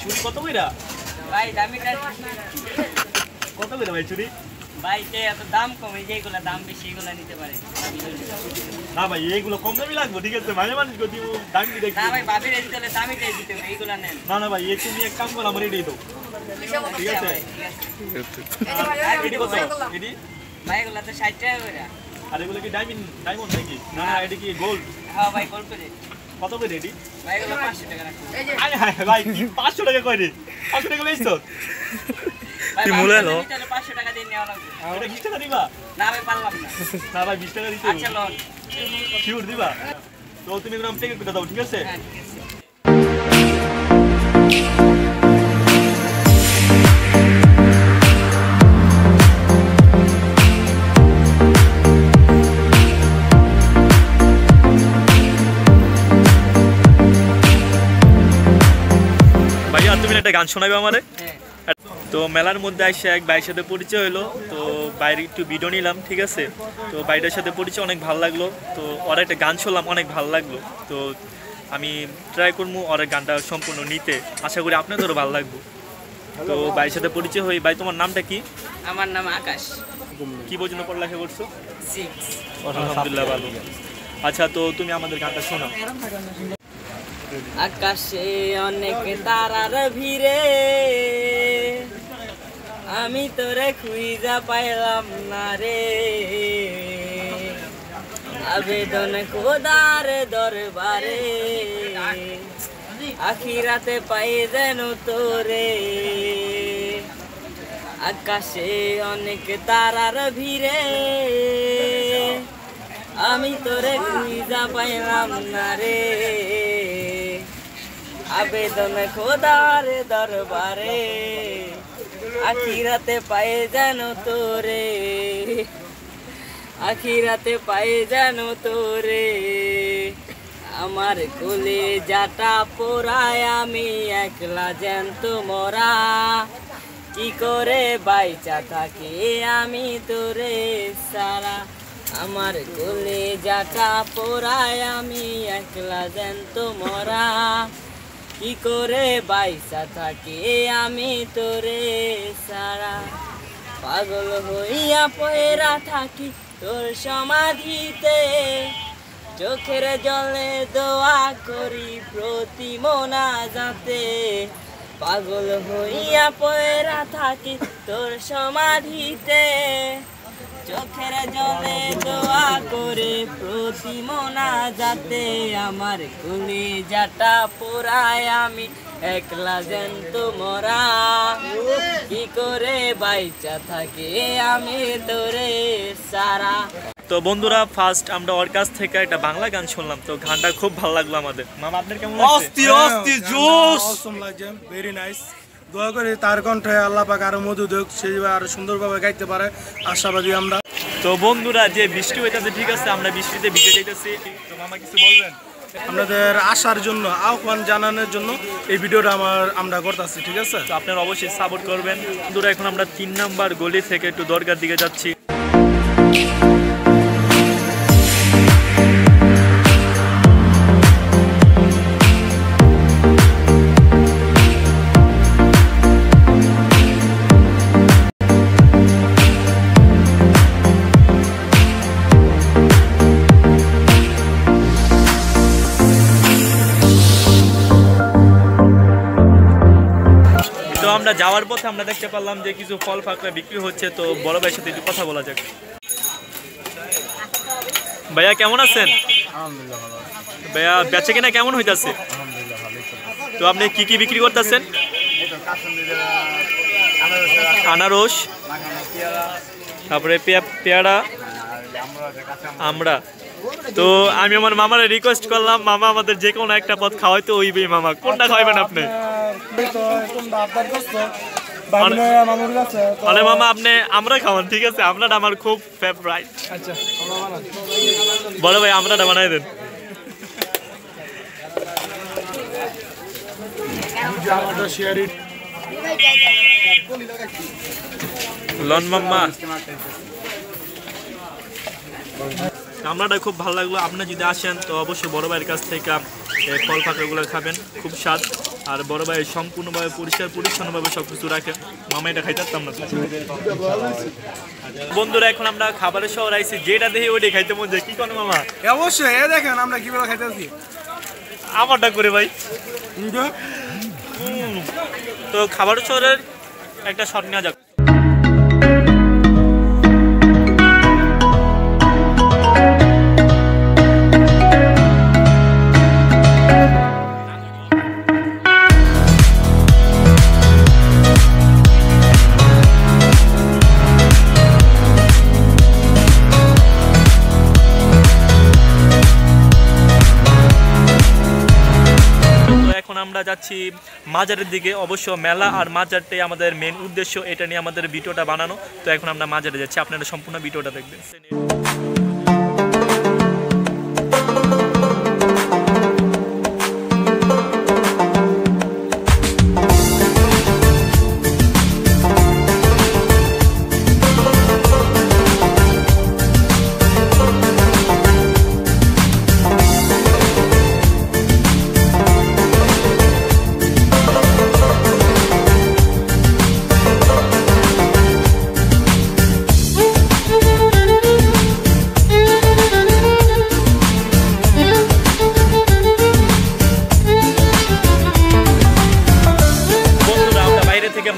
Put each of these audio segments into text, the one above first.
চুরি কত কইরা ভাই দামি কত কইরা ভাই চুরি ভাই যে এত দাম কম এই যেগুলো দাম বেশি এগুলো নিতে পারেন না ভাই এইগুলো কম দামি লাগবে ঠিক আছে মাঝে মানুষ গতি দামি কি দেখি না ভাই বাবির এই দিতে দামিটাই দিতে হবে এইগুলো নেন না না ভাই এই তুমি এক কাম করো আমার এটাই দাও ঠিক আছে এটি কত এটি ভাই এগুলো তো 60 টাকা করে আর এগুলো কি ডায়মন্ড নাকি না না এটা কি গোল্ড হ্যাঁ ভাই গোল্ড করে কত করে এটি ভাই এগুলো 500 টাকা রাখুন আরে হ্যাঁ ভাই 500 টাকা কই রে 500 টাকা লইছো তুই মুলে লো 500 টাকা দিয়ে নেওয়া লাগবে এটা 20 টাকা দিবা না ভাই পারলাম না না ভাই 20 টাকা দিতে আচ্ছা লোন শিওর দিবা তো তুমি গ্রাম থেকে করে দাও ঠিক আছে হ্যাঁ ঠিক আছে ভাইয়া তুমি একটা গান শোনাবে আমারে তো মেলার মধ্যে এসে এক ভাইয়ের সাথে পরিচয় হলো তো বাইরে একটু ভিডিও নিলাম ঠিক আছে তো ভাইটার সাথে পরিচয় অনেক ভালো লাগলো তো ওর একটা গান শুনলাম অনেক ভালো লাগলো তো আমি ট্রাই করবো ওর গানটা সম্পূর্ণ নিতে আশা করি আপনাদেরও ভালো লাগবে তো ভাইয়ের সাথে পরিচয় হই ভাই তোমার নামটা কি আমার নাম আকাশ কি পর্যন্ত পড়ালেখা করছো 6 আলহামদুলিল্লাহ ভালো আচ্ছা তো তুমি আমাদের গানটা শোনাও আকাশে অনেক তারার ভিড়ে আমি তোরে খুঁজা পাইলাম না রে আবেদন খোদার দরবারে আখিরাতে পাই যেন তোরে আকাশে অনেক তারার ভিড়ে আমি তোরে খুঁজা পাইলাম না রে আবেদন খোদার দরবারে আখিরাতে পাই যেন তোরে আখিরাতে পাই যেন তোরে আমার কোলে যাটা পোড়ায় আমি একলা জ্যান্ত মরা কি করে বাইচা থাকি আমি তোরে সারা আমার কোলে যাটা পোড়ায় আমি একলা জ্যান্ত মরা কি করে বাইসা থাকি আমি তোরে সারা পাগল হইয়া পয়রা থাকি তোর সমাধিতে চোখের জলে দোয়া করি প্রতি মোনাজাতে পাগল হইয়া পয়রা থাকি তোর সমাধিতে চোখের জলে দোয়া করে প্রতি মোনাজাতে আমার কোলে যাটা পোড়ায় আমি একলা জ্যান্ত মরা কি করে বাইচা থাকি আমি তোরে সারা তো বন্ধুরা ফার্স্ট আমরা ওর কাছ থেকে একটা বাংলা গান শুনলাম তো গানটা খুব ভালো লাগলো আমাদের মামা আপনার কেমন লাগছে অস্থি অস্থি জোশ অসম লাগছে ভেরি নাইস দোয়া করি তার কণ্ঠে আল্লাহ পাক আরো মধু দেখ সে আরো সুন্দরভাবে গাইতে পারে আশাবাদী আমরা তো বন্ধুরা যে বৃষ্টি হইতাছে ঠিক আছে আমরা বৃষ্টিতে ভিজে যাইতেছি তো মামা কিছু বলবেন আপনাদের আসার জন্য আহ্বান জানানোর জন্য এই ভিডিওটা আমরা করতেছি ঠিক আছে তো আপনারা অবশ্যই সাপোর্ট করবেন বন্ধুরা এখন আমরা 3 নাম্বার গলি থেকে একটু দরগার দিকে যাচ্ছি আমরা যাওয়ার পথে আমরা দেখতে পেলাম যে কিছু ফল ফাকড়া বিক্রি হচ্ছে তো বড় ভাইয়ের সাথে একটু কথা বলা যাক ভাইয়া কেমন আছেন আলহামদুলিল্লাহ ভালো ভাইয়া বেচা কিনা কেমন হইতাছে আলহামদুলিল্লাহ ভালো তো আপনি কি কি বিক্রি করতেছেন আনারস তারপরে পেয়ারা আমরা তো আমি আমার মামারে রিকোয়েস্ট করলাম মামা আমাদের যে কোনো একটা পথ খাওয়াইতে হইবে মামা কোনটা খাওয়াবেন আপনি আরে মামা আপনি আমরা খাওয়ান ঠিক আছে আমরাটা আমার খুব ফেভারিট আচ্ছা বড় ভাই আমরাটা বানাই দেন লন মাম্মা আমরাটা খুব ভালো লাগলো আপনারা যদি আসেন তো অবশ্যই বড় ভাইয়ের কাছ থেকে ফল ফাঁকড়াগুলো খাবেন খুব স্বাদ আর বড় ভাই সম্পূর্ণভাবে পরিষ্কার পরিচ্ছন্নভাবে সব কিছু রাখে। মামা এটা খাইতাম না। বন্ধুরা এখন আমরা খাবারের শহর আইছি, যেটা দেখি ওইটাই খাইতে মন যায়। কি কোনো মামা? অবশ্যই দেখেন আমরা কিভাবে খাইতেছি আমারটা করে ভাই। তো খাবারের শহরের একটা শট নেওয়া যাক। আমরা যাচ্ছি মাজারের দিকে। অবশ্য মেলা আর মাজারটাই আমাদের মেন উদ্দেশ্য, এটা নিয়ে আমাদের ভিডিওটা বানানো। তো এখন আমরা মাজারে যাচ্ছি, আপনারা সম্পূর্ণ ভিডিওটা দেখবেন।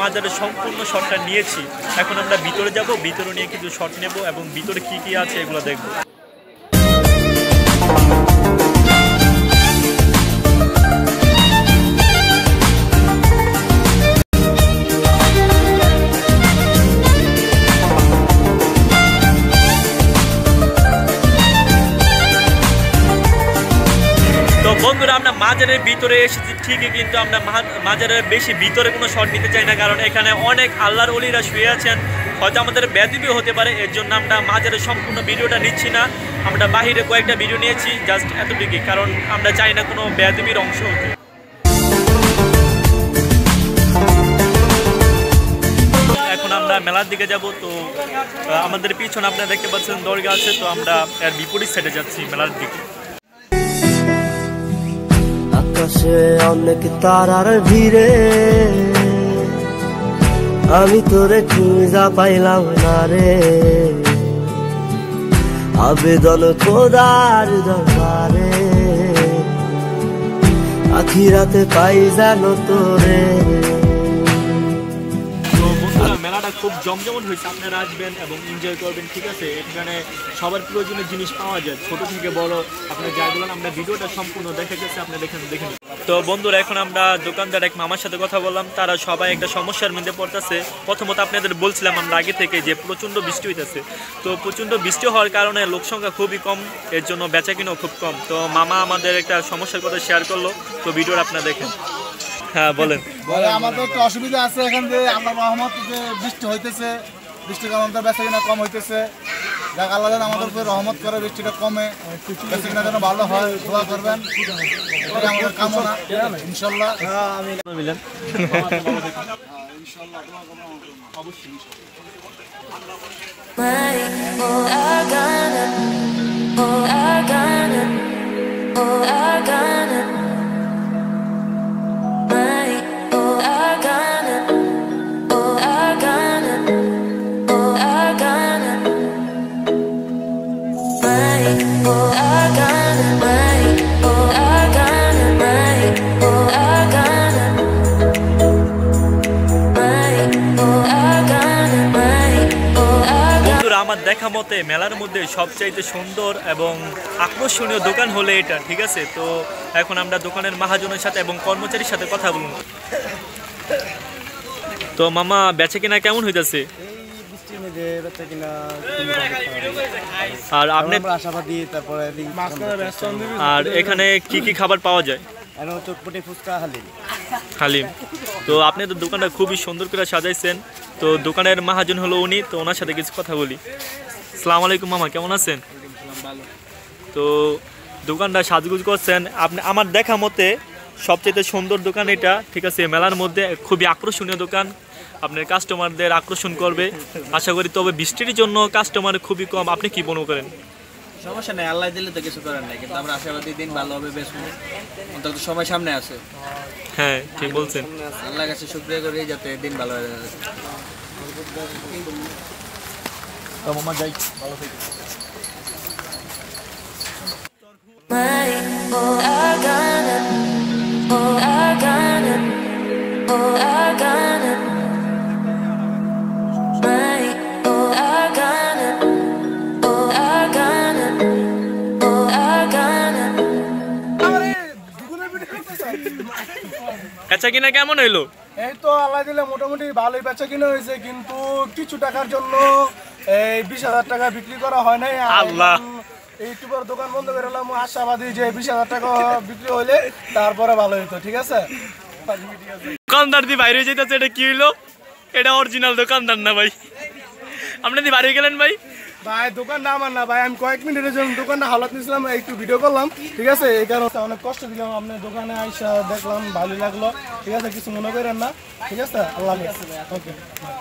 মাজারের সম্পূর্ণ শটটা নিয়েছি, এখন আমরা ভিতরে যাব, ভিতরে নিয়ে কিছু শট নেব এবং ভিতরে কি কি আছে এগুলো দেখব। বন্ধুরা আমরা মাজারের ভিতরে এসেছি ঠিকই, কিন্তু আমরা মাজারের বেশি ভিতরে কোনো শট নিতে চাই না, কারণ এখানে অনেক আল্লাহর ওলিরা শুয়ে আছেন, হয়তো আমাদের বেয়াদবি হতে পারে। এর জন্য আমরা মাজারের সম্পূর্ণ ভিডিওটা নিচ্ছি না, আমরা বাহিরে কয়েকটা ভিডিও নিয়েছি জাস্ট এতটুকুই, কারণ আমরা চাই না কোনো বেয়াদবির অংশ হতে। এখন আমরা মেলার দিকে যাব। তো আমাদের পিছনে আপনারা দেখতে পাচ্ছেন দরগা আছে, তো আমরা এর বিপরীত সাইডে যাচ্ছি মেলার দিকে। আকাশে অনেক তারার ভিড়ে আমি তোরে খুঁজা পাইলাম না রে, আবেদন খোদার দরবারে আখিরাতে পাই জানো তোরে। মেলাটা খুব জমজমট হয়েছে, আপনারা আসবেন এবং এনজয় করবেন, ঠিক আছে। এখানে সবার প্রয়োজনীয় জিনিস পাওয়া যায়, ছোট থেকে বড়। আপনারা যাই বলেন, আমরা ভিডিওটা সম্পূর্ণ দেখে গেছে, আপনারা দেখেন। তো বন্ধুরা এখন আমরা দোকানদার এক মামার সাথে কথা বললাম, তারা সবাই একটা সমস্যার মধ্যে পড়তেছে। প্রথমত আপনাদের বলছিলাম আমরা আগে থেকে যে প্রচণ্ড বৃষ্টি হইতেছে, তো প্রচণ্ড বৃষ্টি হওয়ার কারণে লোক সংখ্যা খুবই কম, এর জন্য বেচা কিনাও খুব কম। তো মামা আমাদের একটা সমস্যার কথা শেয়ার করলো, তো ভিডিওটা আপনারা দেখেন। হ্যাঁ বলেন। আমাদের তো অসুবিধা আছে এখান থেকে, আমরা রহমত যে বৃষ্টি হইতেছে, বৃষ্টির কারণে আমাদের বেচা কিনা কম হইতেছে। যাক আল্লাহ যেন আমাদের উপরে রহমত করে, বৃষ্টিটা কমে, বেচা কিনা যেন ভালো হয়, দোয়া করবেন, এটাই আমাদের কামনা ইনশাল্লাহ। মিলেন আমার দেখা মতে মেলার মধ্যে সবচাইতে সুন্দর এবং আকর্ষণীয় দোকান হলে এটা, ঠিক আছে। তো এখন আমরা দোকানের মহাজনের সাথে এবং কর্মচারীর সাথে কথা বলুন। তো মামা বেচে কিনা কেমন হইতেছে? আর আপনি আশাবাদী, তারপরে আর এখানে কি কি খাবার পাওয়া যায়? হালিম। তো আপনি তো দোকানটা খুবই সুন্দর করে সাজাইছেন। তো দোকানের মহাজন হলো উনি, তো ওনার সাথে কিছু কথা বলি। আসসালামু আলাইকুম মামা, কেমন আছেন? তো দোকানটা সাজগুজ করছেন আপনি, আমার দেখা মতে সবচেয়ে সুন্দর দোকান এটা, ঠিক আছে। মেলার মধ্যে খুবই আকর্ষণীয় দোকান, আপনার কাস্টমারদের আকর্ষণ করবে আশা করি। তবে বৃষ্টির জন্য কাস্টমার খুবই কম, আপনি কি মনে করেন? সমস্যা নেই, আল্লাহ দিলে তো কিছু করার নাই, কিন্তু আমরা আশাবাদী দিন ভালো হবে, বেশ অন্তত সময় সামনে আছে। হ্যাঁ ঠিক বলছেন। আল্লাহর কাছে শুকরিয়া করি যাতে দিন ভালো হয়ে যায়। তো মামা যাই, ভালো থাকি। বেচা কিনা কেমন হইলো? এই তো আল্লাহ দিলে মোটামুটি ভালোই বেচা কিনা হয়েছে, কিন্তু কিছু টাকার জন্য এই 20,000 টাকা বিক্রি করা হয় নাই। আল্লাহ, ইউটিউবের দোকান বন্ধ করে এলাম, আশাবাদী যে 20,000 টাকা বিক্রি হইলে তারপরে ভালো হইতো। ঠিক আছে, দোকানদার দি বাইরে যেতেছে, এটা কি হইলো? এটা অরিজিনাল দোকানদার না ভাই। আপনি দি বাইরে গেলেন ভাই? ভাই দোকানটা আমার না ভাই, আমি কয়েক মিনিটের জন্য দোকানটা হালাত নিয়েছিলাম, একটু ভিডিও করলাম। ঠিক আছে, এই কারণে অনেক কষ্ট দিলাম। আপনার দোকানে আইসা দেখলাম, ভালো লাগলো। ঠিক আছে, কিছু মনে করেন না। ঠিক আছে, আল্লাহ হাফেজ। ওকে।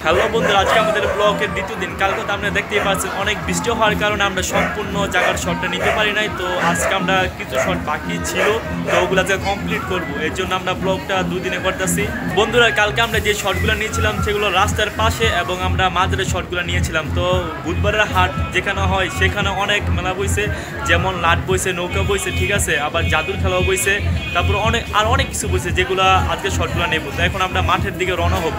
হ্যালো বন্ধুরা, আজকে আমাদের ব্লগের দ্বিতীয় দিন। কালকে তো আপনারা দেখতেই পাচ্ছেন অনেক বৃষ্টি হওয়ার কারণে আমরা সম্পূর্ণ জায়গার শটটা নিতে পারি নাই। তো আজকে আমরা কিছু শট বাকি ছিল, তো ওগুলো আজকে কমপ্লিট করবো, এর জন্য আমরা ব্লগটা 2 দিনে করতেছি। বন্ধুরা, কালকে আমরা যে শটগুলো নিয়েছিলাম সেগুলো রাস্তার পাশে, এবং আমরা মাঝের শটগুলো নিয়েছিলাম। তো বুধবারের হাট যেখানে হয় সেখানে অনেক মেলা বইছে, যেমন লাট বইছে, নৌকা বইছে, ঠিক আছে, আবার জাদুর খেলাও বইছে, তারপর অনেক কিছু বইছে, যেগুলো আজকে শটগুলো নেব। তো এখন আমরা মাঠের দিকে রওনা হব।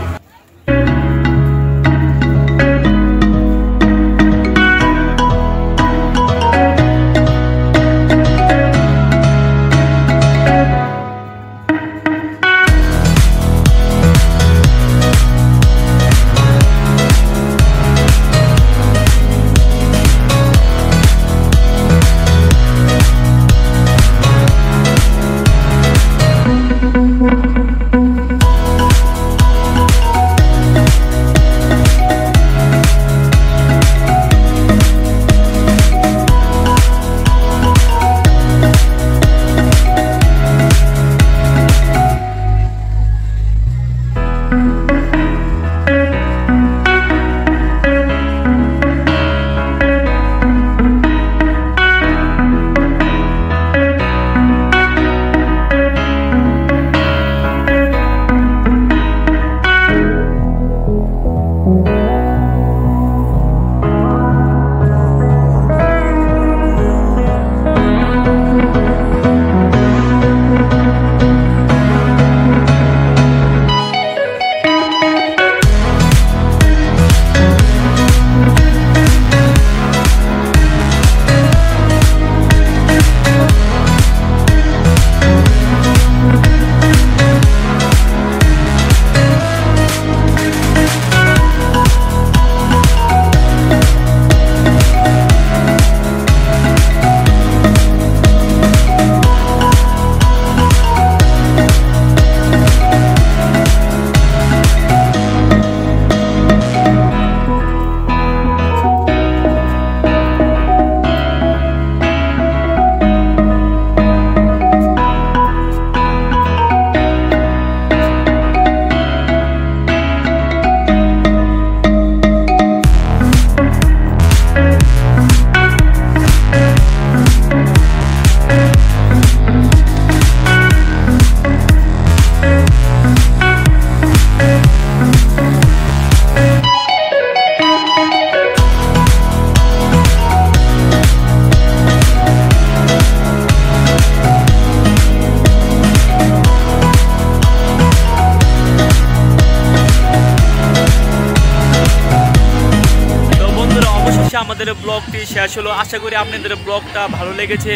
আমাদের ব্লগটি শেষ হলো। আশা করি আপনাদের ব্লগটা ভালো লেগেছে।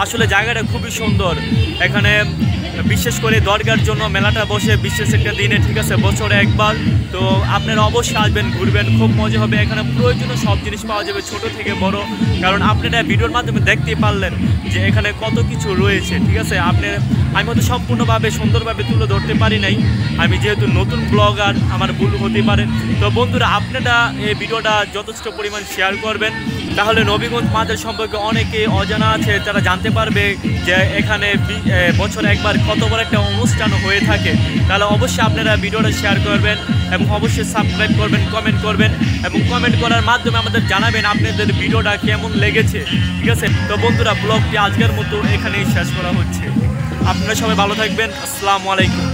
আসলে জায়গাটা খুবই সুন্দর। এখানে বিশেষ করে দরগার জন্য মেলাটা বসে বিশেষ একটা দিনে, ঠিক আছে, বছরে একবার। তো আপনারা অবশ্যই আসবেন, ঘুরবেন, খুব মজা হবে। এখানে প্রয়োজনীয় সব জিনিস পাওয়া যাবে, ছোট থেকে বড়। কারণ আপনারা ভিডিওর মাধ্যমে দেখতেই পারলেন যে এখানে কত কিছু রয়েছে, ঠিক আছে। আমি হয়তো সম্পূর্ণভাবে সুন্দরভাবে তুলে ধরতে পারি নাই, আমি যেহেতু নতুন ব্লগার, আমার ভুল হতে পারে। তো বন্ধুরা, আপনারা এই ভিডিওটা যথেষ্ট পরিমাণ শেয়ার করবেন তাহলে নবীগঞ্জ মাজার সম্পর্কে অনেকে অজানা আছে, তারা জানতে পারবে যে এখানে বছরে একবার কত বড় একটা অনুষ্ঠান হয়ে থাকে। তাহলে অবশ্যই আপনারা ভিডিওটা শেয়ার করবেন এবং অবশ্যই সাবস্ক্রাইব করবেন, কমেন্ট করবেন এবং কমেন্ট করার মাধ্যমে আমাদের জানাবেন আপনাদের ভিডিওটা কেমন লেগেছে। ঠিক আছে, তো বন্ধুরা ব্লগটি আজকের মতো এখানেই শেষ করা হচ্ছে। আপনারা সবাই ভালো থাকবেন। আসসালামু আলাইকুম।